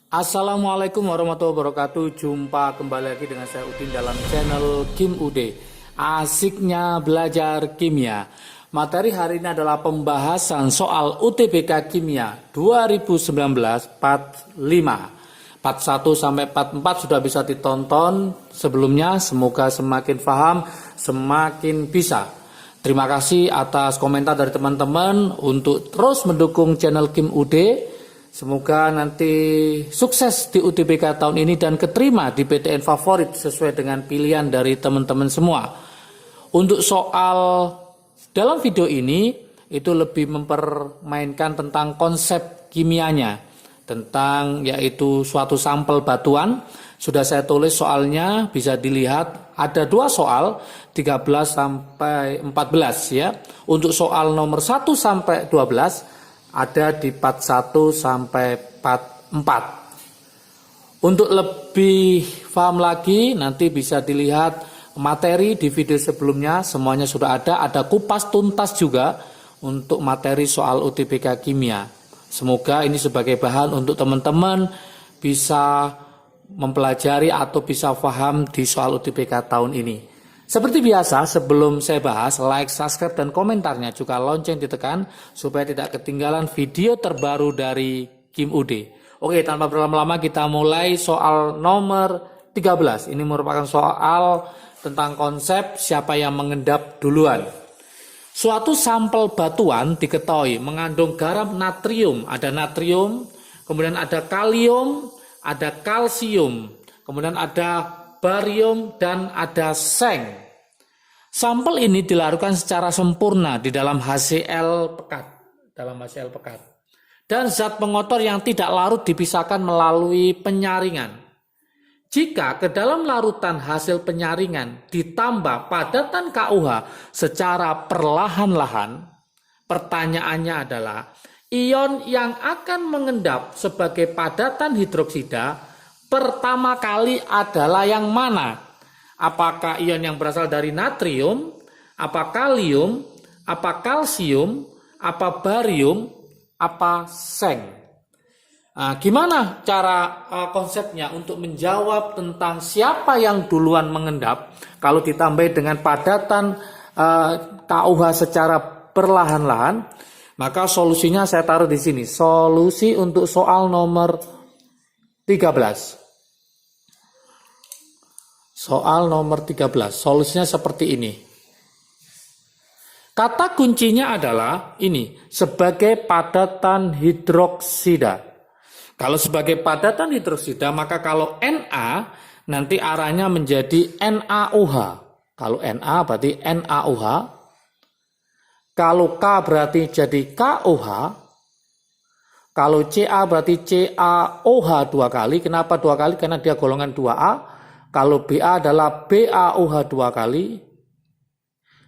Assalamualaikum warahmatullahi wabarakatuh. Jumpa kembali lagi dengan saya Udin dalam channel Kim Ude. Asiknya belajar kimia. Materi hari ini adalah pembahasan soal UTBK Kimia 2019 part 5. Part 1 sampai part 4 sudah bisa ditonton sebelumnya. Semoga semakin paham, semakin bisa. Terima kasih atas komentar dari teman-teman untuk terus mendukung channel Kim Ude. Semoga nanti sukses di UTBK tahun ini dan keterima di PTN favorit sesuai dengan pilihan dari teman-teman semua. Untuk soal dalam video ini itu lebih mempermainkan tentang konsep kimianya, tentang yaitu suatu sampel batuan. Sudah saya tulis soalnya, bisa dilihat ada dua soal 13 sampai 14 ya. Untuk soal nomor 1 sampai 12 ada di part 1 sampai part 4. Untuk lebih paham lagi nanti bisa dilihat materi di video sebelumnya, semuanya sudah ada kupas tuntas juga untuk materi soal UTBK Kimia. Semoga ini sebagai bahan untuk teman-teman bisa mempelajari atau bisa paham di soal UTBK tahun ini. Seperti biasa, sebelum saya bahas, like, subscribe, dan komentarnya juga lonceng ditekan supaya tidak ketinggalan video terbaru dari Kim Ude. Oke, tanpa berlama-lama kita mulai soal nomor 13. Ini merupakan soal tentang konsep siapa yang mengendap duluan. Suatu sampel batuan diketahui mengandung garam natrium. Ada natrium, kemudian ada kalium, ada kalsium, kemudian ada barium, dan ada seng. Sampel ini dilarutkan secara sempurna di dalam HCl pekat. Dan zat pengotor yang tidak larut dipisahkan melalui penyaringan. Jika ke dalam larutan hasil penyaringan ditambah padatan KUH secara perlahan-lahan, pertanyaannya adalah ion yang akan mengendap sebagai padatan hidroksida pertama kali adalah yang mana? Apakah ion yang berasal dari natrium, apa kalium, apa kalsium, apa barium, apa seng? Nah, gimana cara konsepnya untuk menjawab tentang siapa yang duluan mengendap kalau ditambah dengan padatan KUH secara perlahan-lahan? Maka solusinya saya taruh di sini. Solusi untuk soal nomor 13. Soal nomor 13. Solusinya seperti ini. Kata kuncinya adalah ini, sebagai padatan hidroksida. Kalau sebagai padatan hidroksida, maka kalau Na nanti arahnya menjadi NaOH. Kalau Na berarti NaOH. Kalau K berarti jadi KOH. Kalau Ca berarti CaOH 2 kali. Kenapa 2 kali? Karena dia golongan 2A. Kalau Ba adalah BaOH 2 kali.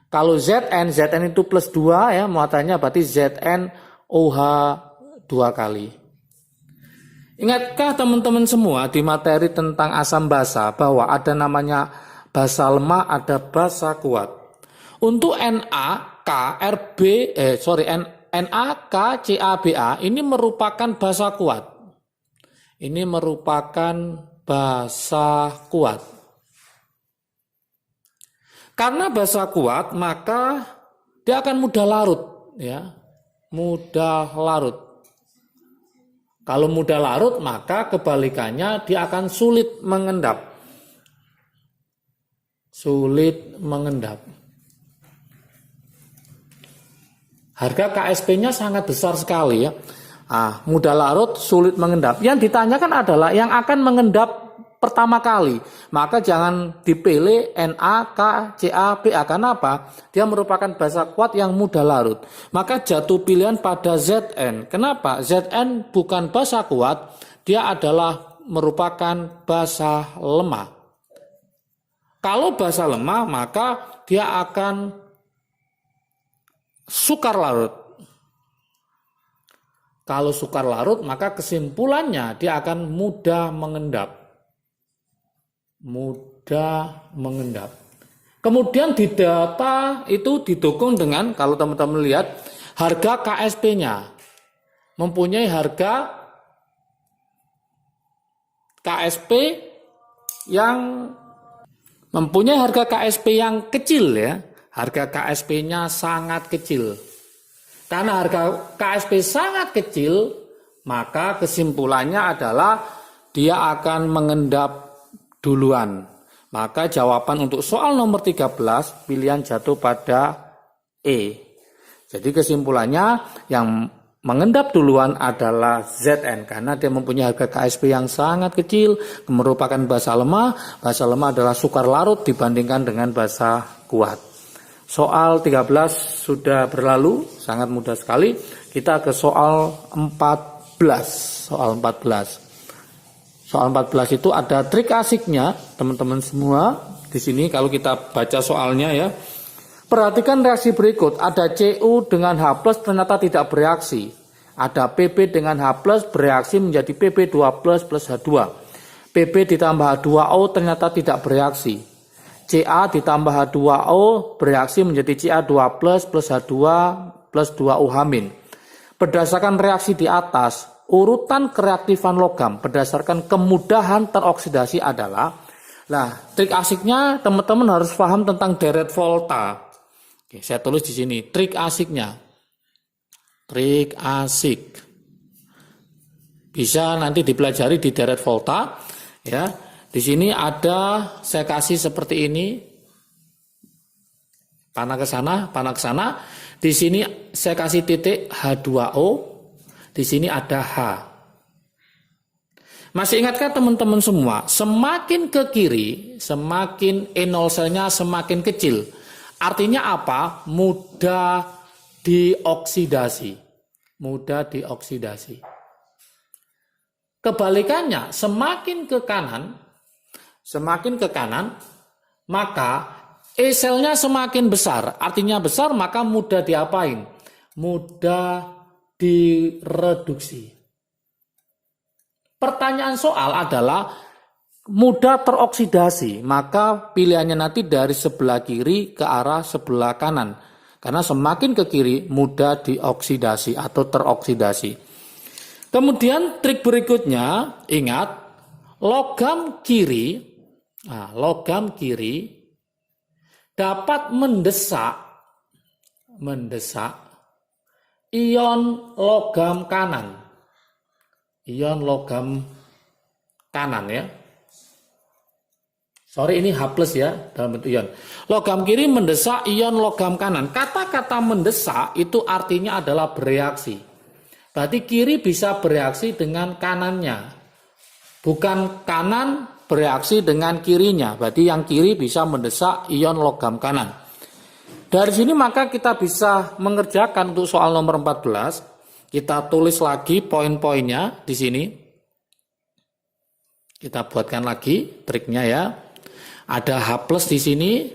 Kalau Zn itu plus 2 ya, muatannya berarti ZnOH 2 kali. Ingatkah teman-teman semua di materi tentang asam basa bahwa ada namanya basa lemah, ada basa kuat. Untuk NaKCABA ini merupakan basa kuat. Ini merupakan basa kuat. Karena basa kuat, maka dia akan mudah larut, ya. Mudah larut. Kalau mudah larut, maka kebalikannya dia akan sulit mengendap. Sulit mengendap. Harga KSP-nya sangat besar sekali ya. Mudah larut, sulit mengendap. Yang ditanyakan adalah yang akan mengendap pertama kali. Maka jangan dipilih NaKCABA. Karena apa? Dia merupakan basa kuat yang mudah larut. Maka jatuh pilihan pada Zn. Kenapa? Zn bukan basa kuat, dia adalah merupakan basa lemah. Kalau basa lemah, maka dia akan sukar larut. Kalau sukar larut, maka kesimpulannya dia akan mudah mengendap. Mudah mengendap. Kemudian di data itu didukung dengan, kalau teman-teman lihat, harga KSP-nya. Mempunyai harga KSP yang mempunyai harga KSP yang kecil ya. Harga KSP-nya sangat kecil. Karena harga KSP sangat kecil, maka kesimpulannya adalah dia akan mengendap duluan. Maka jawaban untuk soal nomor 13 pilihan jatuh pada E. Jadi kesimpulannya yang mengendap duluan adalah ZN karena dia mempunyai harga KSP yang sangat kecil, merupakan basa lemah. Basa lemah adalah sukar larut dibandingkan dengan basa kuat. Soal 13 sudah berlalu, sangat mudah sekali. Kita ke soal 14. Soal 14. Soal 14 itu ada trik asiknya, teman-teman semua. Di sini kalau kita baca soalnya ya. Perhatikan reaksi berikut. Ada Cu dengan H+ ternyata tidak bereaksi. Ada Pb dengan H+ bereaksi menjadi Pb2+ plus H2. Pb ditambah H2O ternyata tidak bereaksi. Ca ditambah H2O bereaksi menjadi Ca2+ plus H2 plus 2OH-. Berdasarkan reaksi di atas, urutan kereaktifan logam berdasarkan kemudahan teroksidasi adalah, trik asiknya teman-teman harus paham tentang deret volta. Oke, saya tulis di sini trik asiknya. Trik asik. Bisa nanti dipelajari di deret volta ya. Di sini ada saya kasih seperti ini. Panah ke sana, panah ke sana. Di sini saya kasih titik H2O. Di sini ada H. Masih ingatkah teman-teman semua? Semakin ke kiri, semakin E0 selnya semakin kecil. Artinya apa? Mudah dioksidasi. Mudah dioksidasi. Kebalikannya, semakin ke kanan, maka E selnya semakin besar. Artinya besar, maka mudah diapain? Mudah direduksi. Pertanyaan soal adalah mudah teroksidasi, maka pilihannya nanti dari sebelah kiri ke arah sebelah kanan. Karena semakin ke kiri mudah dioksidasi atau teroksidasi. Kemudian trik berikutnya, ingat, logam kiri dapat mendesak ion logam kanan. Ion logam kanan ya. Sorry, ini H+ ya dalam bentuk ion. Logam kiri mendesak ion logam kanan. Kata-kata mendesak itu artinya adalah bereaksi. Berarti kiri bisa bereaksi dengan kanannya. Bukan kanan bereaksi dengan kirinya. Berarti yang kiri bisa mendesak ion logam kanan. Dari sini maka kita bisa mengerjakan untuk soal nomor 14. Kita tulis lagi poin-poinnya di sini. Kita buatkan lagi triknya ya. Ada H+ di sini,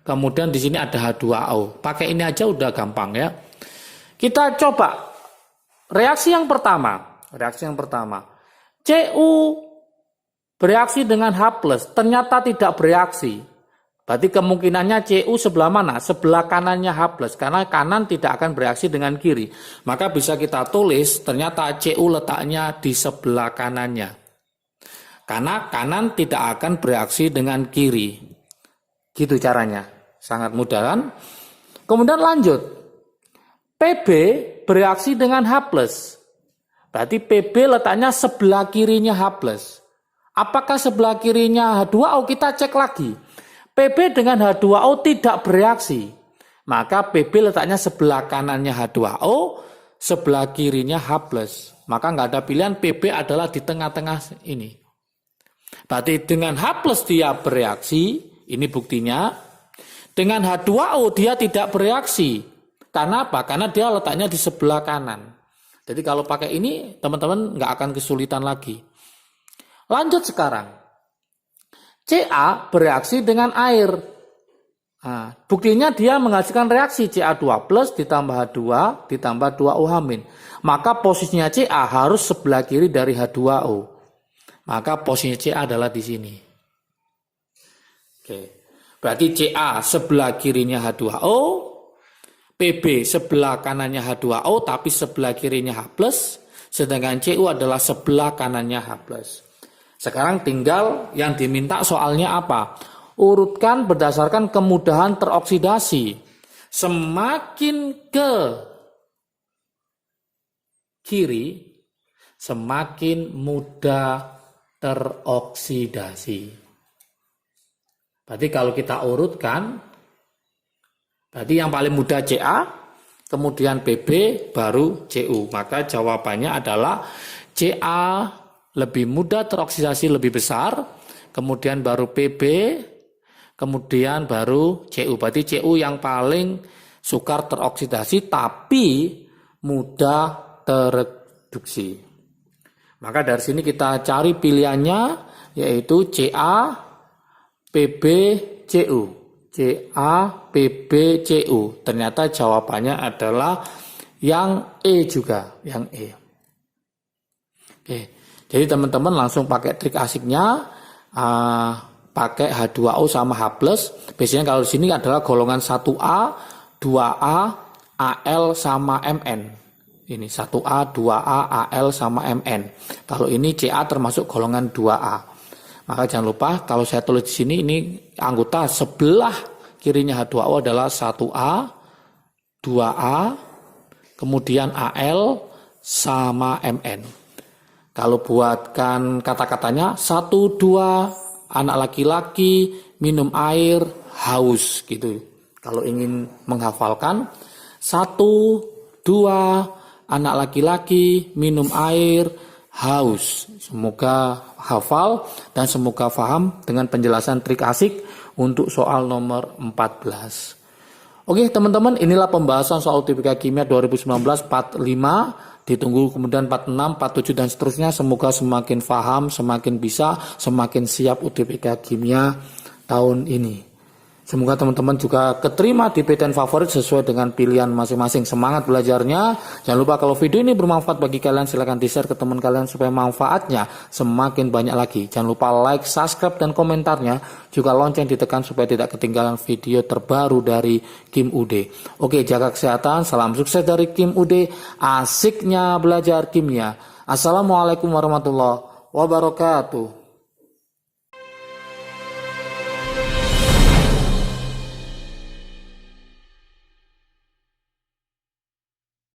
kemudian di sini ada H2O. Pakai ini aja udah gampang ya. Kita coba reaksi yang pertama. Cu bereaksi dengan H+, ternyata tidak bereaksi. Berarti kemungkinannya Cu sebelah mana? Sebelah kanannya H+, karena kanan tidak akan bereaksi dengan kiri. Maka bisa kita tulis ternyata Cu letaknya di sebelah kanannya. Karena kanan tidak akan bereaksi dengan kiri. Gitu caranya. Sangat mudah kan? Kemudian lanjut. Pb bereaksi dengan H+. Berarti Pb letaknya sebelah kirinya H+. Apakah sebelah kirinya H2O? Kita cek lagi. Pb dengan H2O tidak bereaksi. Maka Pb letaknya sebelah kanannya H2O, sebelah kirinya H+. Maka nggak ada pilihan, Pb adalah di tengah-tengah ini. Berarti dengan H+ dia bereaksi, ini buktinya. Dengan H2O dia tidak bereaksi. Karena apa? Karena dia letaknya di sebelah kanan. Jadi kalau pakai ini teman-teman nggak akan kesulitan lagi. Lanjut sekarang. Ca bereaksi dengan air. Nah, buktinya dia menghasilkan reaksi Ca2+ ditambah H2 ditambah 2OH-. Maka posisinya Ca harus sebelah kiri dari H2O. Maka posisinya Ca adalah di sini. Oke. Berarti Ca sebelah kirinya H2O, Pb sebelah kanannya H2O tapi sebelah kirinya H+, sedangkan Cu adalah sebelah kanannya H+. Sekarang tinggal yang diminta soalnya apa? Urutkan berdasarkan kemudahan teroksidasi. Semakin ke kiri, semakin mudah teroksidasi. Berarti kalau kita urutkan, berarti yang paling mudah Ca, kemudian Pb, baru Cu. Maka jawabannya adalah Ca lebih mudah teroksidasi lebih besar, kemudian baru Pb, kemudian baru Cu. Berarti Cu yang paling sukar teroksidasi tapi mudah tereduksi. Maka dari sini kita cari pilihannya yaitu Ca, Pb, Cu. Ca, Pb, Cu. Ternyata jawabannya adalah yang E juga, yang E. Oke. Jadi teman-teman langsung pakai trik asiknya, pakai H2O sama H+. Biasanya kalau di sini adalah golongan 1A, 2A, Al sama Mn. Ini 1A, 2A, Al sama Mn. Kalau ini Ca termasuk golongan 2A. Maka jangan lupa kalau saya tulis di sini ini anggota sebelah kirinya H2O adalah 1A, 2A, kemudian Al sama Mn. Kalau buatkan kata-katanya 1, 2, anak laki-laki, minum air, haus gitu. Kalau ingin menghafalkan 1, 2, anak laki-laki, minum air, haus. Semoga hafal dan semoga paham dengan penjelasan trik asik untuk soal nomor 14. Oke teman-teman, inilah pembahasan soal UTBK Kimia 2019 45. Ditunggu kemudian 46, 47 dan seterusnya. Semoga semakin paham, semakin bisa, semakin siap UTBK Kimia tahun ini. Semoga teman-teman juga keterima di PTN favorit sesuai dengan pilihan masing-masing. Semangat belajarnya. Jangan lupa kalau video ini bermanfaat bagi kalian, silahkan di-share ke teman kalian supaya manfaatnya semakin banyak lagi. Jangan lupa like, subscribe, dan komentarnya. Juga lonceng ditekan supaya tidak ketinggalan video terbaru dari Kim UD. Oke, jaga kesehatan. Salam sukses dari Kim UD. Asiknya belajar kimia. Assalamualaikum warahmatullahi wabarakatuh.